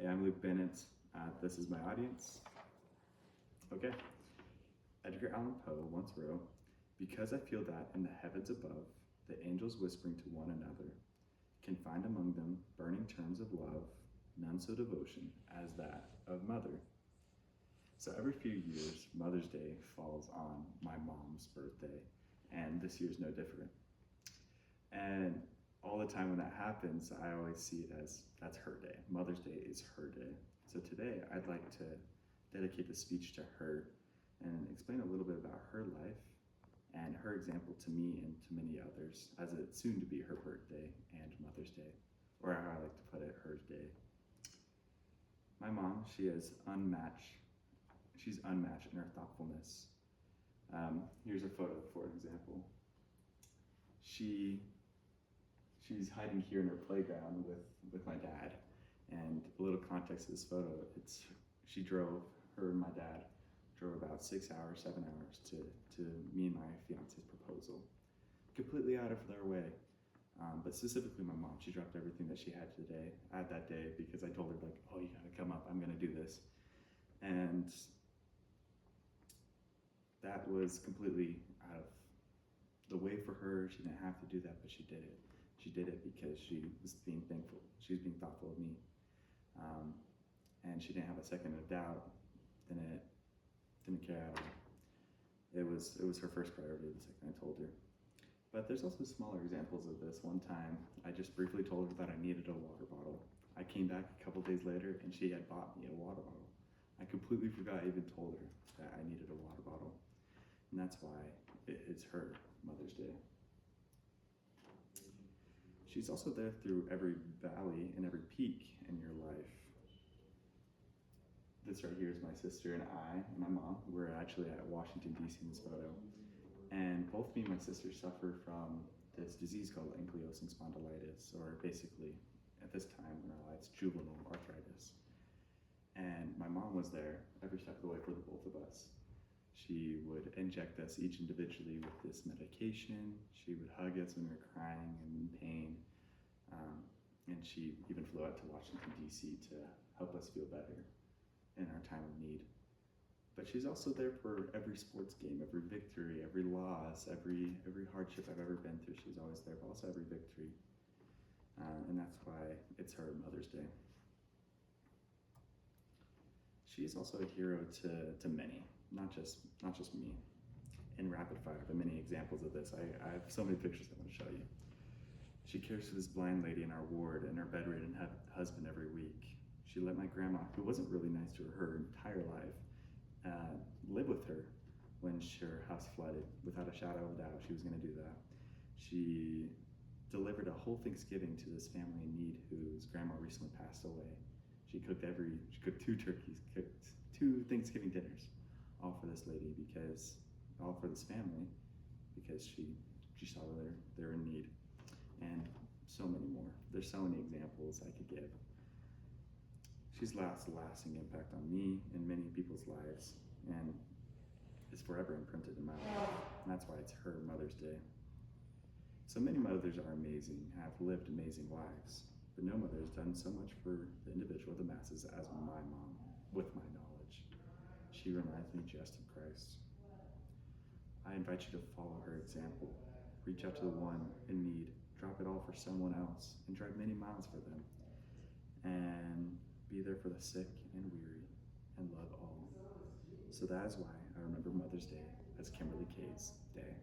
Hey, I'm Luke Bennett. This is my audience. Okay. Edgar Allan Poe once wrote, "Because I feel that in the heavens above, the angels whispering to one another can find among them burning terms of love, none so devotion as that of mother." So every few years, Mother's Day falls on my mom's birthday, and this year's no different. And all the time when that happens, I always see it as that's her day. Mother's Day is her day. So today, I'd like to dedicate the speech to her and explain a little bit about her life and her example to me and to many others, as it's soon to be her birthday and Mother's Day, or how I like to put it, her day. My mom, she's unmatched in her thoughtfulness. Here's a photo, for example. She's hiding here in her playground with my dad. And a little context of this photo, her and my dad drove about 6 hours, 7 hours to me and my fiance's proposal. Completely out of their way. But specifically my mom, she dropped everything that she had that day, because I told her, like, oh, you gotta come up, I'm gonna do this. And that was completely out of the way for her. She didn't have to do that, but she did it. She did it because she was being thankful. She was being thoughtful of me. And she didn't have a second of doubt. Didn't care at all. It was her first priority the second I told her. But there's also smaller examples of this. One time, I just briefly told her that I needed a water bottle. I came back a couple days later and she had bought me a water bottle. I completely forgot I even told her that I needed a water bottle. And that's why it's her Mother's Day. She's also there through every valley and every peak in your life. This right here is my sister and my mom. We're actually at Washington, D.C. in this photo. And both me and my sister suffer from this disease called ankylosing spondylitis, or basically, at this time in our lives, juvenile arthritis. And my mom was there every step of the way for the both of us. She would inject us each individually with this medication. She would hug us when we were crying and in pain. And she even flew out to Washington, D.C. to help us feel better in our time of need. But she's also there for every sports game, every victory, every loss, every hardship I've ever been through. She's always there, but also every victory. And that's why it's her Mother's Day. She's also a hero to many, not just me. In rapid fire, but many examples of this. I have so many pictures I want to show you. She cares for this blind lady in our ward and her bedridden husband every week. She let my grandma, who wasn't really nice to her entire life, live with her when her house flooded. Without a shadow of a doubt, she was going to do that. She delivered a whole Thanksgiving to this family in need whose grandma recently passed away. She cooked 2 turkeys, cooked 2 Thanksgiving dinners, all for this lady, all for this family, because she saw they're in need. And so many more. There's so many examples I could give. She's left a lasting impact on me and many people's lives, and is forever imprinted in my life. And that's why it's her Mother's Day. So many mothers are amazing, have lived amazing lives, but no mother has done so much for the individual, the masses, as my mom, with my knowledge. She reminds me just of Christ. I invite you to follow her example. Reach out to the one in need. Drop it all for someone else and drive many miles for them. And be there for the sick and weary and love all. So that is why I remember Mother's Day as Kimberly K's Day.